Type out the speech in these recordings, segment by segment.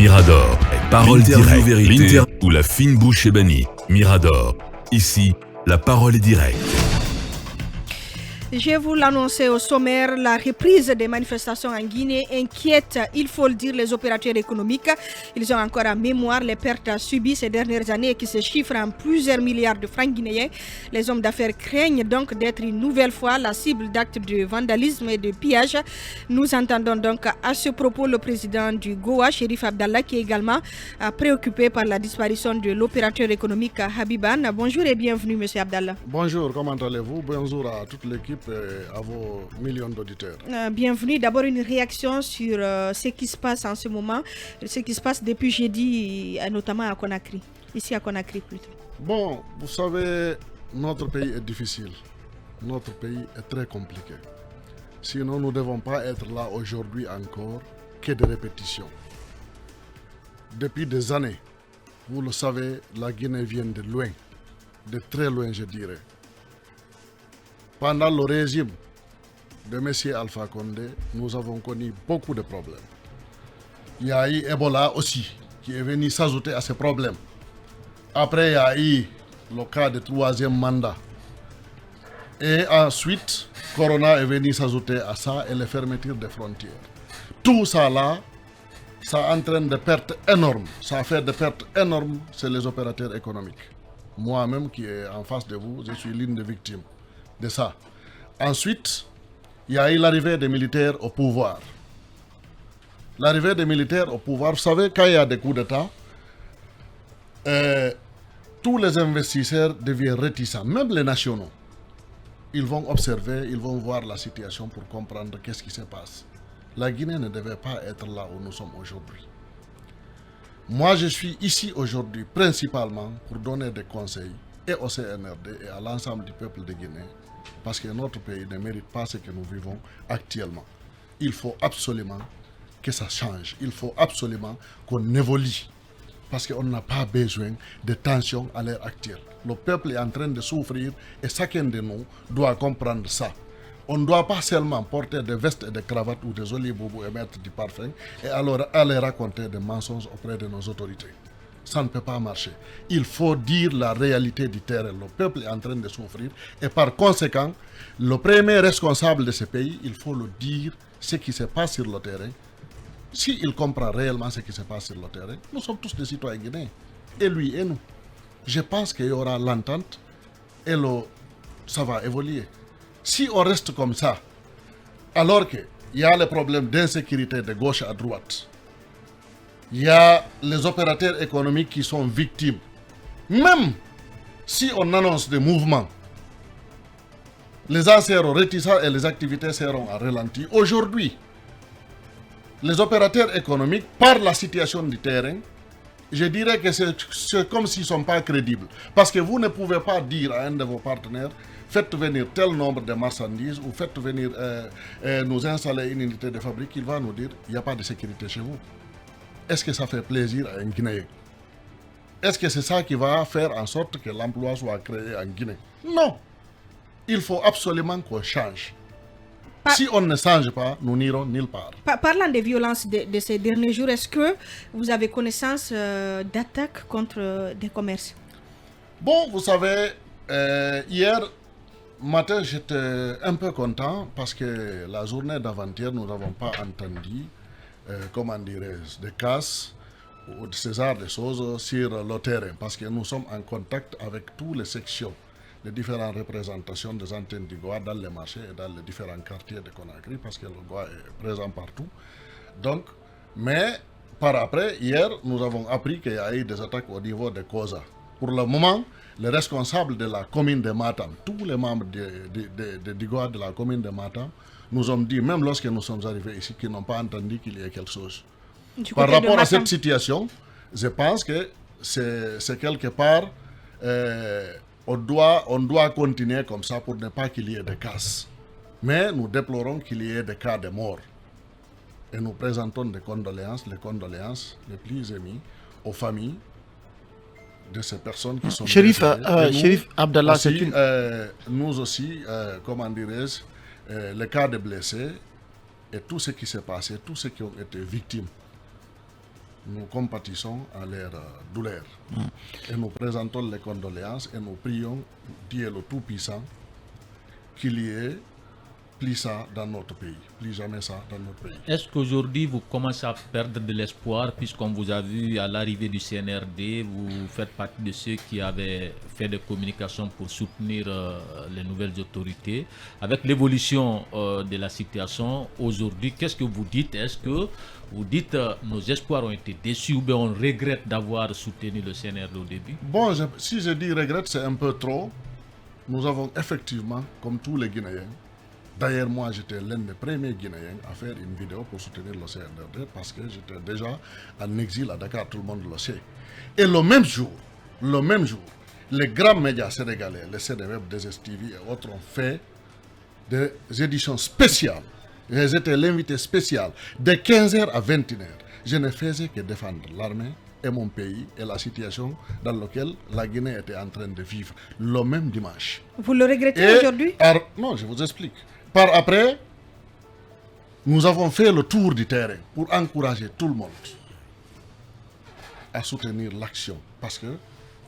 Mirador, parole directe, vérité ou la fine bouche est bannie. Mirador, ici, la parole est directe. Je vous l'annonçais au sommaire, la reprise des manifestations en Guinée inquiète, il faut le dire, les opérateurs économiques. Ils ont encore en mémoire les pertes subies ces dernières années qui se chiffrent en plusieurs milliards de francs guinéens. Les hommes d'affaires craignent donc d'être une nouvelle fois la cible d'actes de vandalisme et de pillage. Nous entendons donc à ce propos le président du GOA, Chérif Abdallah, qui est également préoccupé par la disparition de l'opérateur économique Habiban. Bonjour et bienvenue, monsieur Abdallah. Bonjour, comment allez-vous? Bonjour à toute l'équipe et à vos millions d'auditeurs. Bienvenue. D'abord, une réaction sur ce qui se passe en ce moment, ce qui se passe depuis jeudi, notamment à Conakry, ici à Conakry plutôt. Bon, vous savez, notre pays est difficile. Notre pays est très compliqué. Sinon, nous ne devons pas être là aujourd'hui encore que de répétitions. Depuis des années, vous le savez, la Guinée vient de loin, de très loin, je dirais. Pendant le régime de M. Alpha Condé, nous avons connu beaucoup de problèmes. Il y a eu Ebola aussi, qui est venu s'ajouter à ces problèmes. Après, il y a eu le cas de troisième mandat. Et ensuite, Corona est venu s'ajouter à ça et les fermetures des frontières. Tout ça là, ça entraîne des pertes énormes. Ça fait des pertes énormes chez les opérateurs économiques. Moi-même qui est en face de vous, je suis l'une des victimes de ça. Ensuite, il y a eu l'arrivée des militaires au pouvoir. L'arrivée des militaires au pouvoir, vous savez, quand il y a des coups d'État, tous les investisseurs deviennent réticents, même les nationaux. Ils vont observer, ils vont voir la situation pour comprendre qu'est-ce qui se passe. La Guinée ne devait pas être là où nous sommes aujourd'hui. Moi, je suis ici aujourd'hui principalement pour donner des conseils et au CNRD et à l'ensemble du peuple de Guinée, parce que notre pays ne mérite pas ce que nous vivons actuellement. Il faut absolument que ça change. Il faut absolument qu'on évolue, parce qu'on n'a pas besoin de tensions à l'heure actuelle. Le peuple est en train de souffrir et chacun de nous doit comprendre ça. On ne doit pas seulement porter des vestes et des cravates ou des oliboubous et mettre du parfum et alors aller raconter des mensonges auprès de nos autorités. Ça ne peut pas marcher. Il faut dire la réalité du terrain. Le peuple est en train de souffrir et par conséquent, le premier responsable de ce pays, il faut le dire ce qui se passe sur le terrain. S'il comprend réellement ce qui se passe sur le terrain, nous sommes tous des citoyens guinéens, et lui et nous. Je pense qu'il y aura l'entente et ça va évoluer. Si on reste comme ça, alors qu'il y a les problèmes d'insécurité de gauche à droite, il y a les opérateurs économiques qui sont victimes. Même si on annonce des mouvements, les gens seront réticents et les activités seront à ralenti. Aujourd'hui, les opérateurs économiques, par la situation du terrain, je dirais que c'est comme s'ils ne sont pas crédibles. Parce que vous ne pouvez pas dire à un de vos partenaires, faites venir tel nombre de marchandises ou faites venir nous installer une unité de fabrique, il va nous dire, il n'y a pas de sécurité chez vous. Est-ce que ça fait plaisir à un Guinéen? Est-ce que c'est ça qui va faire en sorte que l'emploi soit créé en Guinée? Non. Il faut absolument qu'on change. Si on ne change pas, nous n'irons nulle part. Parlant des violences de ces derniers jours, est-ce que vous avez connaissance d'attaques contre des commerces? Bon, vous savez, hier matin, j'étais un peu content parce que la journée d'avant-hier, nous n'avons pas entendu, comment dirais-je, des casses ou de ce genre de choses sur le terrain parce que nous sommes en contact avec toutes les sections, les différentes représentations des antennes du GOA dans les marchés et dans les différents quartiers de Conakry parce que le GOA est présent partout. Donc, mais par après, hier, nous avons appris qu'il y a eu des attaques au niveau de Koza. Pour le moment, les responsables de la commune de Matam, tous les membres du GOA de la commune de Matam, nous ont dit, même lorsque nous sommes arrivés ici, qu'ils n'ont pas entendu qu'il y ait quelque chose. Par rapport à cette situation, je pense que c'est quelque part, on doit continuer comme ça pour ne pas qu'il y ait de casse. Mais nous déplorons qu'il y ait des cas de mort. Et nous présentons les condoléances les plus émues aux familles de ces personnes qui sont Chérif Abdallah, aussi, nous aussi, comment dirais-je, les cas de blessés et tout ce qui s'est passé, tous ceux qui ont été victimes. nous compatissons à leur douleur. Et nous présentons les condoléances et nous prions Dieu le Tout-Puissant qu'il y ait plus ça dans notre pays, plus jamais ça dans notre pays. Est-ce qu'aujourd'hui vous commencez à perdre de l'espoir, puisqu'on vous a vu à l'arrivée du CNRD, vous faites partie de ceux qui avaient fait des communications pour soutenir les nouvelles autorités. Avec l'évolution de la situation aujourd'hui, qu'est-ce que vous dites? Est-ce que vous dites nos espoirs ont été déçus ou bien on regrette d'avoir soutenu le CNRD au début? Bon, si je dis regrette, c'est un peu trop. Nous avons effectivement, comme tous les Guinéens, d'ailleurs, moi, j'étais l'un des premiers Guinéens à faire une vidéo pour soutenir le CNRD parce que j'étais déjà en exil à Dakar, tout le monde le sait. Et le même jour, les grands médias sénégalais, les CNWeb, DSTV et autres ont fait des éditions spéciales. J'étais l'invité spécial de 15h à 21h. Je ne faisais que défendre l'armée et mon pays et la situation dans laquelle la Guinée était en train de vivre le même dimanche. Vous le regrettez aujourd'hui? Non, je vous explique. Par après, nous avons fait le tour du terrain pour encourager tout le monde à soutenir l'action parce que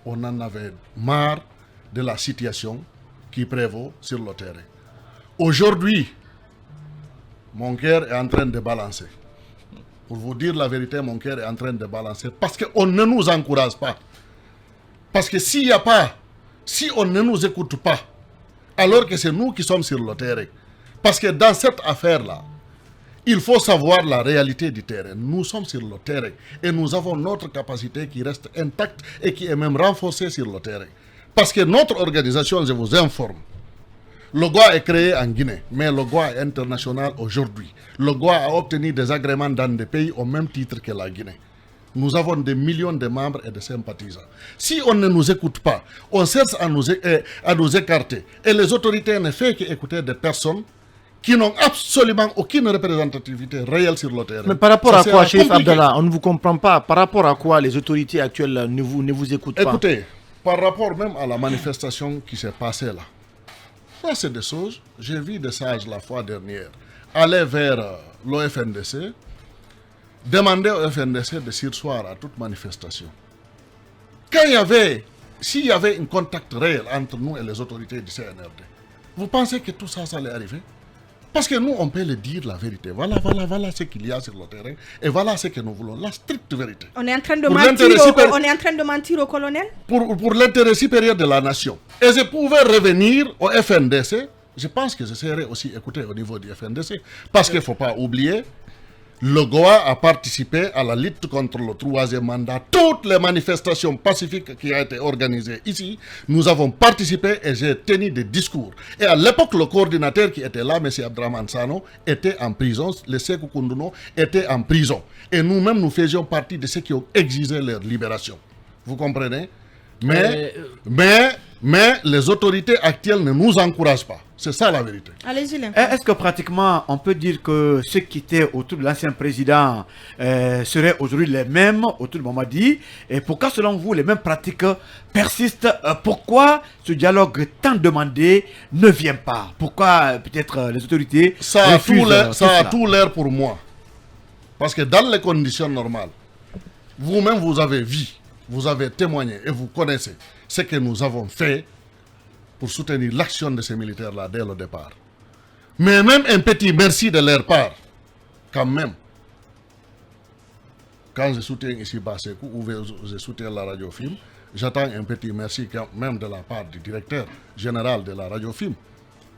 on en avait marre de la situation qui prévaut sur le terrain. Aujourd'hui, mon cœur est en train de balancer. Pour vous dire la vérité, mon cœur est en train de balancer parce qu'on ne nous encourage pas. Parce que si on ne nous écoute pas, alors que c'est nous qui sommes sur le terrain, parce que dans cette affaire-là, il faut savoir la réalité du terrain. Nous sommes sur le terrain et nous avons notre capacité qui reste intacte et qui est même renforcée sur le terrain. Parce que notre organisation, je vous informe, le GOA est créé en Guinée, mais le GOA est international aujourd'hui. Le GOA a obtenu des agréments dans des pays au même titre que la Guinée. Nous avons des millions de membres et de sympathisants. Si on ne nous écoute pas, on cherche à nous écarter. Et les autorités ne font qu'écouter des personnes qui n'ont absolument aucune représentativité réelle sur le terrain. Mais par rapport à quoi, Chérif Abdallah, on ne vous comprend pas. Par rapport à quoi les autorités actuelles ne vous écoutent pas? Écoutez, par rapport même à la manifestation qui s'est passée là, ça c'est des choses, j'ai vu des sages la fois dernière aller vers l'OFNDC, demander au FNDC de surseoir à toute manifestation. S'il y avait un contact réel entre nous et les autorités du CNRD, vous pensez que tout ça allait arriver? Parce que nous, on peut le dire la vérité. Voilà ce qu'il y a sur le terrain. Et voilà ce que nous voulons, la stricte vérité. On est en train de mentir au colonel? Pour l'intérêt supérieur de la nation. Et je pouvais revenir au FNDC. Je pense que je serais aussi écouté au niveau du FNDC. Parce qu'il ne faut pas oublier, le GOA a participé à la lutte contre le troisième mandat. Toutes les manifestations pacifiques qui ont été organisées ici, nous avons participé et j'ai tenu des discours. Et à l'époque, le coordinateur qui était là, M. Abdraman Sano, était en prison. Le Sékou Koundouno était en prison. Et nous-mêmes, nous faisions partie de ceux qui ont exigé leur libération. Vous comprenez? Mais les autorités actuelles ne nous encouragent pas. C'est ça la vérité. Allez-y. Est-ce que pratiquement on peut dire que ceux qui étaient autour de l'ancien président seraient aujourd'hui les mêmes autour de Mamadi? Et pourquoi selon vous les mêmes pratiques persistent? Pourquoi ce dialogue tant demandé ne vient pas? Pourquoi peut-être les autorités refusent ça a tout l'air pour moi. Parce que dans les conditions normales, vous-même vous avez vu, vous avez témoigné et vous connaissez ce que nous avons fait pour soutenir l'action de ces militaires-là dès le départ. Mais même un petit merci de leur part, quand même. Quand je soutiens ici Basekou ou je soutiens la Radio Film, j'attends un petit merci quand même de la part du directeur général de la Radio Film.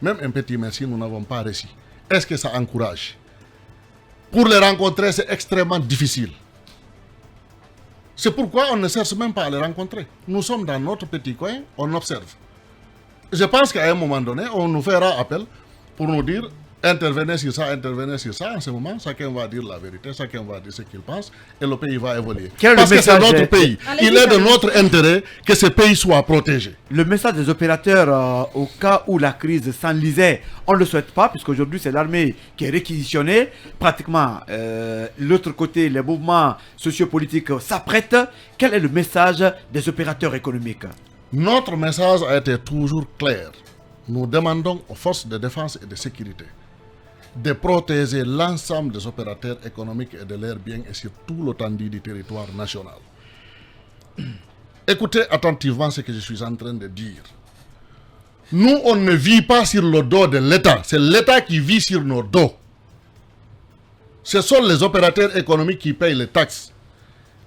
Même un petit merci, nous n'avons pas reçu. Est-ce que ça encourage? Pour les rencontrer, c'est extrêmement difficile. C'est pourquoi on ne cherche même pas à les rencontrer. Nous sommes dans notre petit coin, on observe. Je pense qu'à un moment donné, on nous fera appel pour nous dire intervenez sur ça. En ce moment, chacun va dire la vérité, chacun va dire ce qu'il pense et le pays va évoluer. Parce que c'est notre pays. Il est de notre intérêt que ce pays soit protégé. Le message des opérateurs au cas où la crise s'enlisait, on ne le souhaite pas, puisqu'aujourd'hui c'est l'armée qui est réquisitionnée. Pratiquement, l'autre côté, les mouvements sociopolitiques s'apprêtent. Quel est le message des opérateurs économiques? Notre message a été toujours clair. Nous demandons aux forces de défense et de sécurité de protéger l'ensemble des opérateurs économiques et de leurs biens et sur tout l'étendue du territoire national. Écoutez attentivement ce que je suis en train de dire. Nous, on ne vit pas sur le dos de l'État. C'est l'État qui vit sur nos dos. Ce sont les opérateurs économiques qui payent les taxes.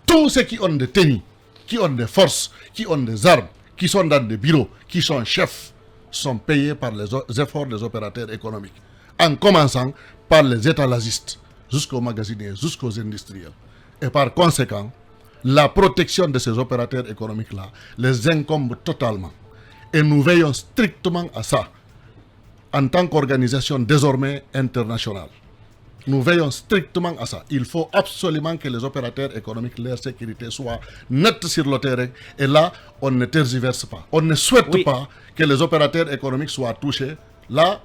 Tous ceux qui ont des tenues, qui ont des forces, qui ont des armes, qui sont dans des bureaux, qui sont chefs, sont payés par les efforts des opérateurs économiques. En commençant par les étalagistes, jusqu'aux magasiniers, jusqu'aux industriels. Et par conséquent, la protection de ces opérateurs économiques-là les incombe totalement. Et nous veillons strictement à ça, en tant qu'organisation désormais internationale. Nous veillons strictement à ça. Il faut absolument que les opérateurs économiques, leur sécurité soit nette sur le terrain. Et là, on ne tergiverse pas. On ne souhaite pas que les opérateurs économiques soient touchés. Là,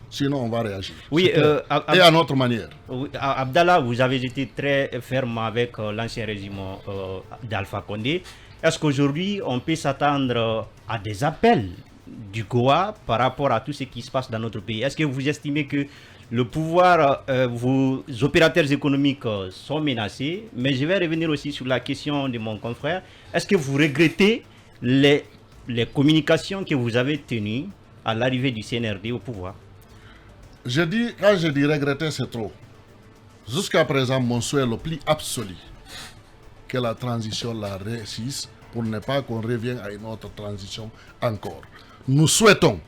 sinon on va réagir. Oui, et à notre manière. Oui, Abdallah, vous avez été très ferme avec l'ancien régime d'Alpha Condé. Est-ce qu'aujourd'hui, on peut s'attendre à des appels du GOA par rapport à tout ce qui se passe dans notre pays? Est-ce que vous estimez que le pouvoir, vos opérateurs économiques sont menacés? Mais je vais revenir aussi sur la question de mon confrère. Est-ce que vous regrettez les communications que vous avez tenues à l'arrivée du CNRD au pouvoir? Quand je dis regretter, c'est trop. Jusqu'à présent, mon souhait le plus absolu, que la transition la réussisse pour ne pas qu'on revienne à une autre transition encore. Nous souhaitons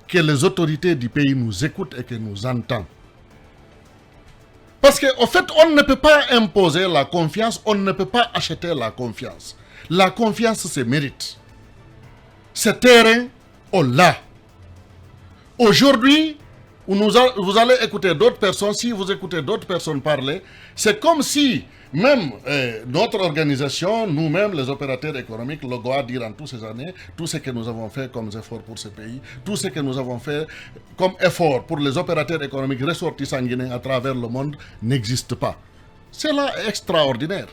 que les autorités du pays nous écoutent et que nous entendent. Parce qu'en fait, on ne peut pas imposer la confiance, on ne peut pas acheter la confiance. La confiance se mérite. Ce terrain, on l'a. Aujourd'hui, vous allez écouter d'autres personnes. Si vous écoutez d'autres personnes parler, c'est comme si même notre organisation, nous-mêmes, les opérateurs économiques, le GOA dire en toutes ces années, tout ce que nous avons fait comme effort pour ce pays, tout ce que nous avons fait comme effort pour les opérateurs économiques ressortissants guinéens à travers le monde n'existe pas. C'est là extraordinaire.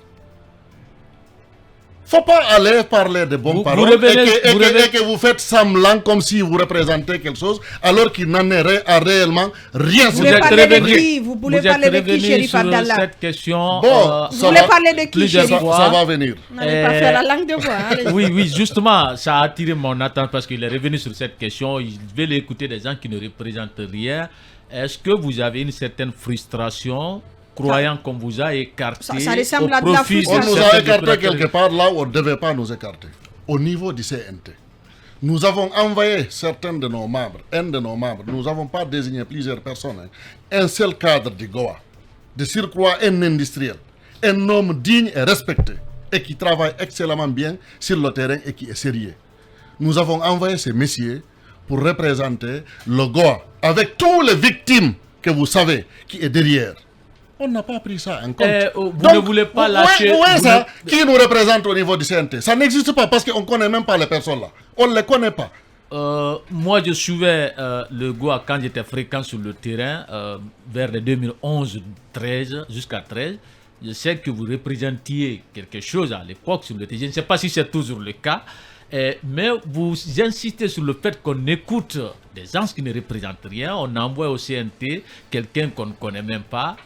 Faut pas aller parler de bonnes paroles et que vous faites semblant comme si vous représentez quelque chose alors qu'il n'en est réellement rien. Vous voulez parler de qui? Vous voulez parler de qui, Chérif Abdallah? Cette question, vous voulez parler de qui, Chérif? Ça va venir. N'allez pas faire la langue de bois. Oui, justement, ça a attiré mon attention parce qu'il est revenu sur cette question. Il veut l'écouter des gens qui ne représentent rien. Est-ce que vous avez une certaine frustration croyant qu'on vous a écarté ça ressemble à de la frustration. On nous a écarté quelque part là où on ne devait pas nous écarter. Au niveau du CNT. Nous avons envoyé certains de nos membres, nous n'avons pas désigné plusieurs personnes, un seul cadre du GOA, de surcroît un industriel, un homme digne et respecté, et qui travaille excellemment bien sur le terrain et qui est sérieux. Nous avons envoyé ces messieurs pour représenter le GOA, avec toutes les victimes que vous savez qui est derrière. On n'a pas pris ça en compte. Vous ne voulez pas lâcher... Qui nous représente au niveau du CNT? Ça n'existe pas parce qu'on ne connaît même pas les personnes là. On ne les connaît pas. Moi, je suivais le GOA quand j'étais fréquent sur le terrain, vers les 2011-13 jusqu'à 13. Je sais que vous représentiez quelque chose à l'époque sur le terrain. Je ne sais pas si c'est toujours le cas. Mais vous insistez sur le fait qu'on écoute des gens qui ne représentent rien. On envoie au CNT quelqu'un qu'on ne connaît même pas.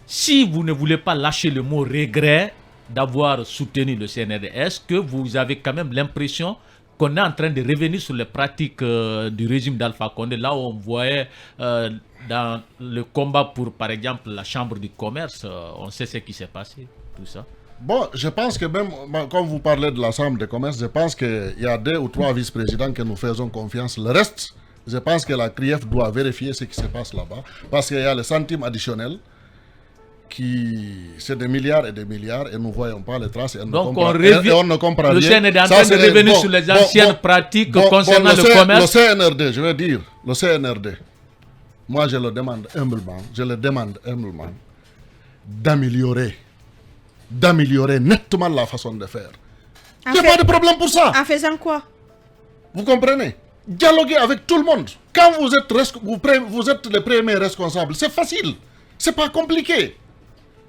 Si vous ne voulez pas lâcher le mot regret d'avoir soutenu le CNRD, est-ce que vous avez quand même l'impression qu'on est en train de revenir sur les pratiques du régime d'Alpha Condé, là où on voyait dans le combat pour, par exemple, la chambre du commerce, on sait ce qui s'est passé, tout ça? Bon, je pense que même, quand vous parlez de la chambre de commerce, je pense qu'il y a 2 ou 3 vice-présidents que nous faisons confiance. Le reste, je pense que la CRIEF doit vérifier ce qui se passe là-bas, parce qu'il y a les centimes additionnels, c'est des milliards et nous ne voyons pas les traces et on ne comprend rien. Le CNRD est en train de revenir sur les anciennes pratiques concernant le commerce. Le CNRD, je veux dire, le CNRD, moi je le demande humblement d'améliorer nettement la façon de faire. Il n'y a pas de problème pour ça. En faisant quoi? Vous comprenez? Dialoguer avec tout le monde. Quand vous êtes les premiers responsables, c'est facile. C'est pas compliqué.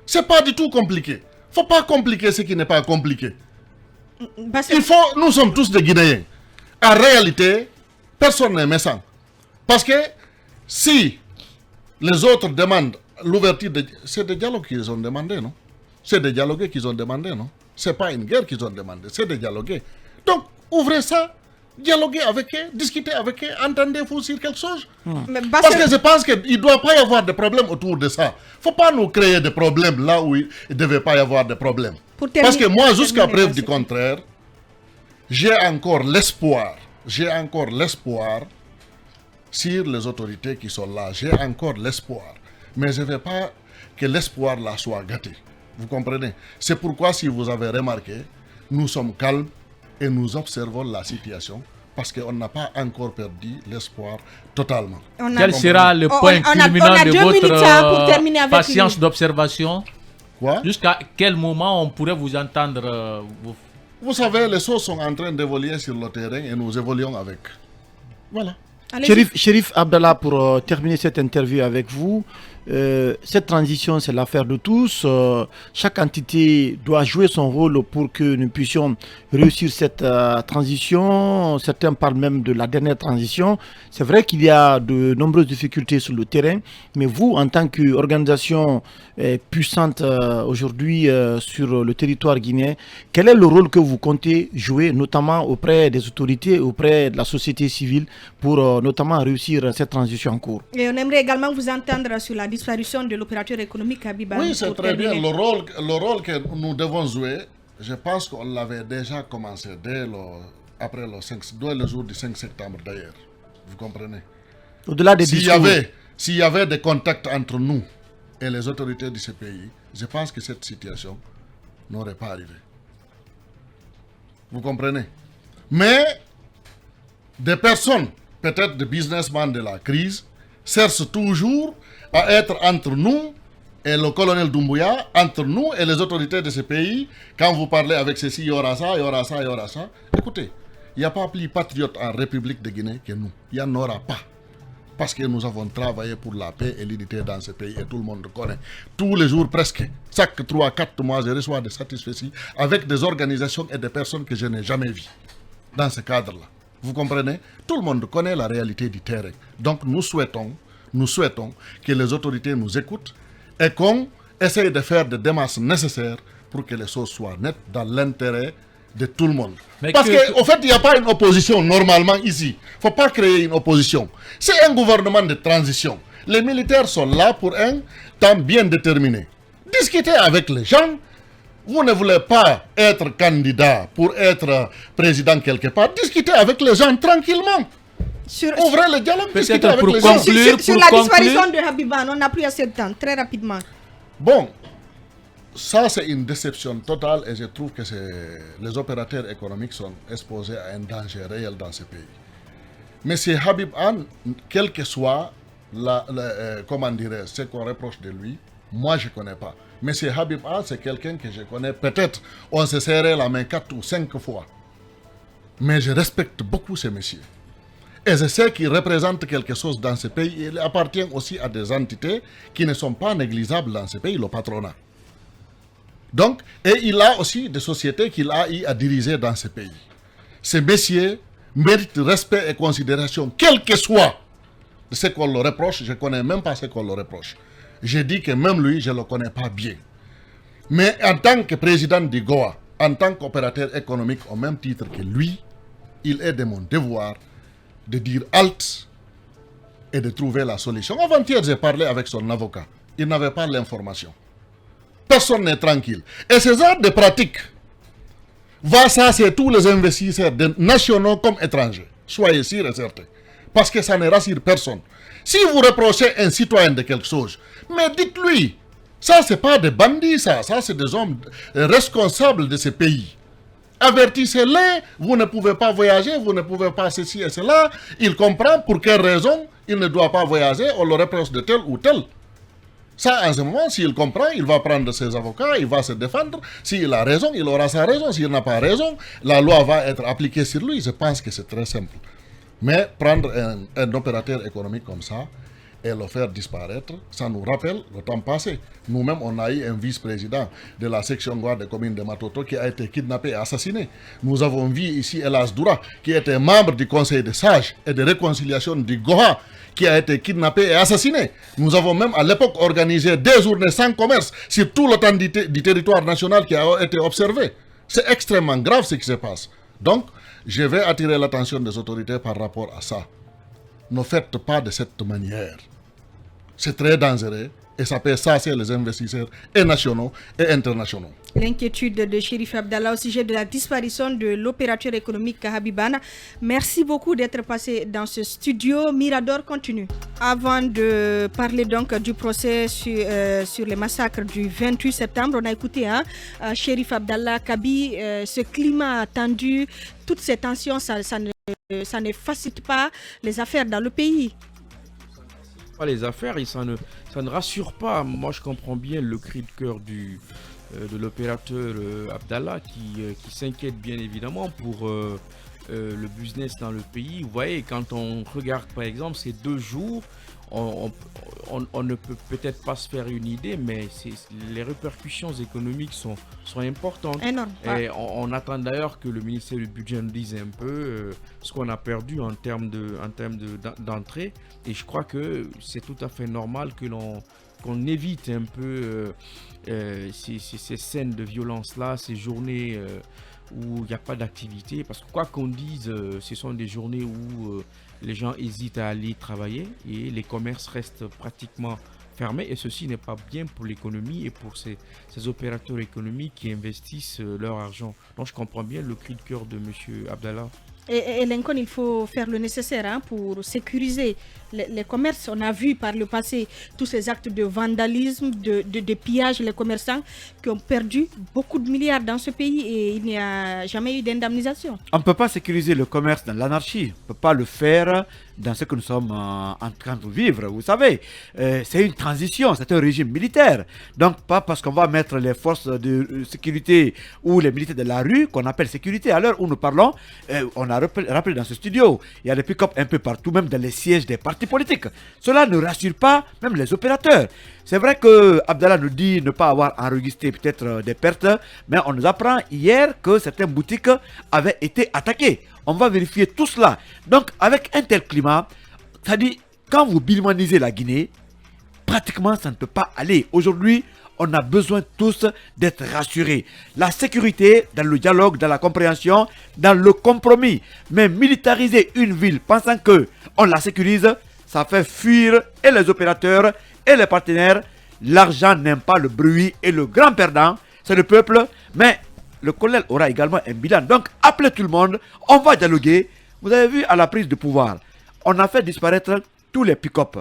C'est pas du tout compliqué. Faut pas compliquer ce qui n'est pas compliqué. Nous sommes tous des Guinéens. En réalité, personne n'est méchant. Parce que si Les autres demandent l'ouverture de... C'est des dialogues qu'ils ont demandé, non? C'est des dialogués qu'ils ont demandé, non? C'est pas une guerre qu'ils ont demandé, c'est des dialogués. Donc, ouvrez ça, dialoguez avec eux, discutez avec eux, entendez-vous sur quelque chose. Parce que je pense qu'il ne doit pas y avoir de problème autour de ça. Il ne faut pas nous créer des problèmes là où il ne devait pas y avoir de problème. Parce que moi, jusqu'à preuve du contraire, j'ai encore l'espoir sur les autorités qui sont là. J'ai encore l'espoir. Mais je ne veux pas que l'espoir là soit gâté. Vous comprenez? C'est pourquoi, si vous avez remarqué, nous sommes calmes et nous observons la situation parce qu'on n'a pas encore perdu l'espoir totalement. Quel sera le point culminant de votre patience d'observation? Quoi? Jusqu'à quel moment on pourrait vous entendre Vous savez, les choses sont en train d'évoluer sur le terrain et nous évoluons avec. Voilà. Chérif Abdallah, pour terminer cette interview avec vous, cette transition, c'est l'affaire de tous. Chaque entité doit jouer son rôle pour que nous puissions réussir cette transition. Certains parlent même de la dernière transition. C'est vrai qu'il y a de nombreuses difficultés sur le terrain, mais vous, en tant qu'organisation puissante aujourd'hui sur le territoire guinéen, quel est le rôle que vous comptez jouer, notamment auprès des autorités, auprès de la société civile, pour notamment réussir cette transition en cours? Et on aimerait également vous entendre sur la disparition de l'opérateur économique Habiba. Oui, c'est très bien. Le rôle que nous devons jouer, je pense qu'on l'avait déjà commencé dès le jour du 5 septembre d'ailleurs. Vous comprenez? Au-delà des discours. S'il y avait des contacts entre nous et les autorités de ce pays, je pense que cette situation n'aurait pas arrivé. Vous comprenez? Mais des personnes, peut-être des businessmen de la crise, cherchent toujours à être entre nous et le colonel Doumbouya, entre nous et les autorités de ce pays. Quand vous parlez avec ceci, il y aura ça, il y aura ça, il y aura ça. Écoutez, il n'y a pas plus patriote en République de Guinée que nous. Il n'y en aura pas. Parce que nous avons travaillé pour la paix et l'unité dans ce pays et tout le monde le connaît. Tous les jours presque, chaque 3-4 mois, je reçois des satisfecits avec des organisations et des personnes que je n'ai jamais vues dans ce cadre-là. Vous comprenez? Tout le monde connaît la réalité du terrain. Donc nous souhaitons que les autorités nous écoutent et qu'on essaye de faire des démarches nécessaires pour que les choses soient nettes dans l'intérêt de tout le monde. Parce qu'au fait, il n'y a pas une opposition normalement ici. Il ne faut pas créer une opposition. C'est un gouvernement de transition. Les militaires sont là pour un temps bien déterminé. Discutez avec les gens. Vous ne voulez pas être candidat pour être président quelque part. Discutez avec les gens tranquillement. Ouvrez le dialogue, discutez avec les gens. Sur la disparition de Habiba, on n'a plus assez de temps, très rapidement. Bon, ça c'est une déception totale et je trouve que les opérateurs économiques sont exposés à un danger réel dans ce pays. Mais c'est Habib Anne, quel que soit ce qu'on reproche de lui, moi je ne connais pas. Mais c'est Habib Anne, c'est quelqu'un que je connais. Peut-être on se serrait la main 4 ou 5 fois. Mais je respecte beaucoup ces messieurs. Et je sais qu'il représente quelque chose dans ce pays. Il appartient aussi à des entités qui ne sont pas négligeables dans ce pays, le patronat. Donc, et il a aussi des sociétés qu'il a eu à diriger dans ce pays. Ces messieurs méritent respect et considération, quel que soit ce qu'on leur reproche. Je ne connais même pas ce qu'on leur reproche. Je dis que même lui, je ne le connais pas bien. Mais en tant que président du Goa, en tant qu'opérateur économique, au même titre que lui, il est de mon devoir de dire halte et de trouver la solution. Avant-hier, j'ai parlé avec son avocat. Il n'avait pas l'information. Personne n'est tranquille. Et ce genre de pratique va chasser tous les investisseurs, nationaux comme étrangers. Soyez sûrs et certains. Parce que ça ne rassure personne. Si vous reprochez un citoyen de quelque chose, mais dites-lui, ça c'est pas des bandits, ça c'est des hommes responsables de ce pays. Avertissez-les, vous ne pouvez pas voyager, vous ne pouvez pas ceci et cela. Il comprend pour quelle raison il ne doit pas voyager, on le reproche de tel ou tel. Ça, en ce moment, s'il comprend, il va prendre ses avocats, il va se défendre. S'il a raison, il aura sa raison. S'il n'a pas raison, la loi va être appliquée sur lui. Je pense que c'est très simple. Mais prendre un opérateur économique comme ça et le faire disparaître, ça nous rappelle le temps passé. Nous-mêmes, on a eu un vice-président de la section Goa des communes de Matoto qui a été kidnappé et assassiné. Nous avons vu ici Elas Doura, qui était membre du conseil des sages et de réconciliation du Goa, qui a été kidnappé et assassiné. Nous avons même à l'époque organisé des journées sans commerce sur tout le temps du territoire national qui a été observé. C'est extrêmement grave ce qui se passe. Donc, je vais attirer l'attention des autorités par rapport à ça. Ne faites pas de cette manière. C'est très dangereux et ça peut chasser les investisseurs et nationaux et internationaux. L'inquiétude de Chérif Abdallah au sujet de la disparition de l'opérateur économique Habibana. Merci beaucoup d'être passé dans ce studio. Mirador continue. Avant de parler donc du procès sur les massacres du 28 septembre, on a écouté Chérif Abdallah Kabi, ce climat tendu, toutes ces tensions, ça ne facilite pas les affaires dans le pays. Pas les affaires et ça ne rassure pas. Moi, je comprends bien le cri de cœur de l'opérateur Abdallah qui s'inquiète bien évidemment pour le business dans le pays. Vous voyez, quand on regarde par exemple ces 2 jours, on ne peut peut-être pas se faire une idée, mais les répercussions économiques sont importantes. Énorme. Et on attend d'ailleurs que le ministère du Budget nous dise un peu ce qu'on a perdu en termes d'entrée. Et je crois que c'est tout à fait normal qu'on évite un peu ces scènes de violence-là, ces journées où il n'y a pas d'activité. Parce que quoi qu'on dise, ce sont des journées où les gens hésitent à aller travailler et les commerces restent pratiquement fermés. Et ceci n'est pas bien pour l'économie et pour ces opérateurs économiques qui investissent leur argent. Donc je comprends bien le cri de cœur de M. Abdallah. Et Lincoln, il faut faire le nécessaire pour sécuriser les commerces. On a vu par le passé tous ces actes de vandalisme, de pillage, les commerçants qui ont perdu beaucoup de milliards dans ce pays et il n'y a jamais eu d'indemnisation. On ne peut pas sécuriser le commerce dans l'anarchie. On ne peut pas le faire dans ce que nous sommes en train de vivre. Vous savez, c'est une transition, c'est un régime militaire. Donc, pas parce qu'on va mettre les forces de sécurité ou les militaires de la rue qu'on appelle sécurité. À l'heure où nous parlons, on a rappelé dans ce studio, il y a des pick-up un peu partout, même dans les sièges des partis politiques. Cela ne rassure pas même les opérateurs. C'est vrai que Abdallah nous dit ne pas avoir enregistré peut-être des pertes, mais on nous apprend hier que certaines boutiques avaient été attaquées. On va vérifier tout cela. Donc, avec un tel climat, c'est-à-dire, quand vous bilmanisez la Guinée, pratiquement ça ne peut pas aller. Aujourd'hui, on a besoin tous d'être rassurés. La sécurité, dans le dialogue, dans la compréhension, dans le compromis. Mais militariser une ville pensant qu'on la sécurise, ça fait fuir et les opérateurs et les partenaires. L'argent n'aime pas le bruit et le grand perdant, c'est le peuple. Mais le colonel aura également un bilan. Donc, appelez tout le monde, on va dialoguer. Vous avez vu à la prise de pouvoir, on a fait disparaître tous les pick-up,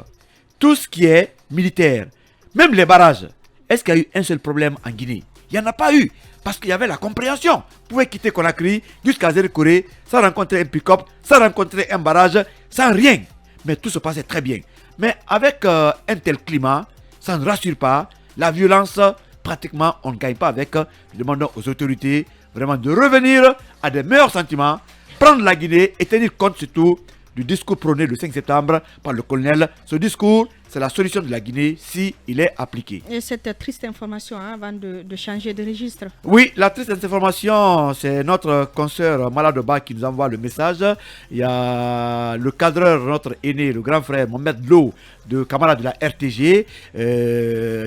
tout ce qui est militaire, même les barrages. Est-ce qu'il y a eu un seul problème en Guinée? Il n'y en a pas eu, parce qu'il y avait la compréhension. Vous pouvez quitter Conakry jusqu'à Zéry-Corée sans rencontrer un pick-up, sans rencontrer un barrage, sans rien. Mais tout se passait très bien. Mais avec un tel climat, ça ne rassure pas. La violence, pratiquement, on ne gagne pas avec. Demandons aux autorités vraiment de revenir à des meilleurs sentiments, prendre la Guinée et tenir compte surtout du discours prôné le 5 septembre par le colonel. Ce discours, c'est la solution de la Guinée si il est appliqué. Et cette triste information, avant de changer de registre. Oui, la triste information, c'est notre consoeur Maladoba qui nous envoie le message. Il y a le cadreur, notre aîné, le grand frère Mohamed Lo, de camarade de la RTG,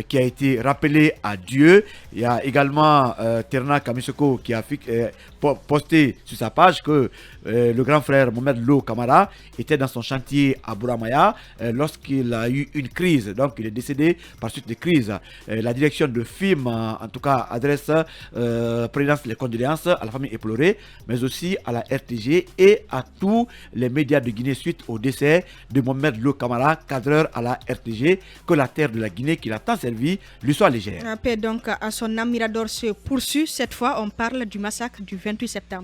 qui a été rappelé à Dieu. Il y a également Terna Kamisoko qui a posté sur sa page que le grand frère Mohamed Lo Kamara était dans son chantier à Bouramaya lorsqu'il a eu une crise. Donc il est décédé par suite de crise. La direction de FIM, en tout cas, adresse les condoléances à la famille éplorée, mais aussi à la RTG et à tous les médias de Guinée suite au décès de Mohamed Lo Kamara, cadreur à la RTG. Que la terre de la Guinée qui l'a tant servi lui soit légère. La paix donc à son âme. Mirador se poursuit. Cette fois, on parle du massacre du 28 septembre.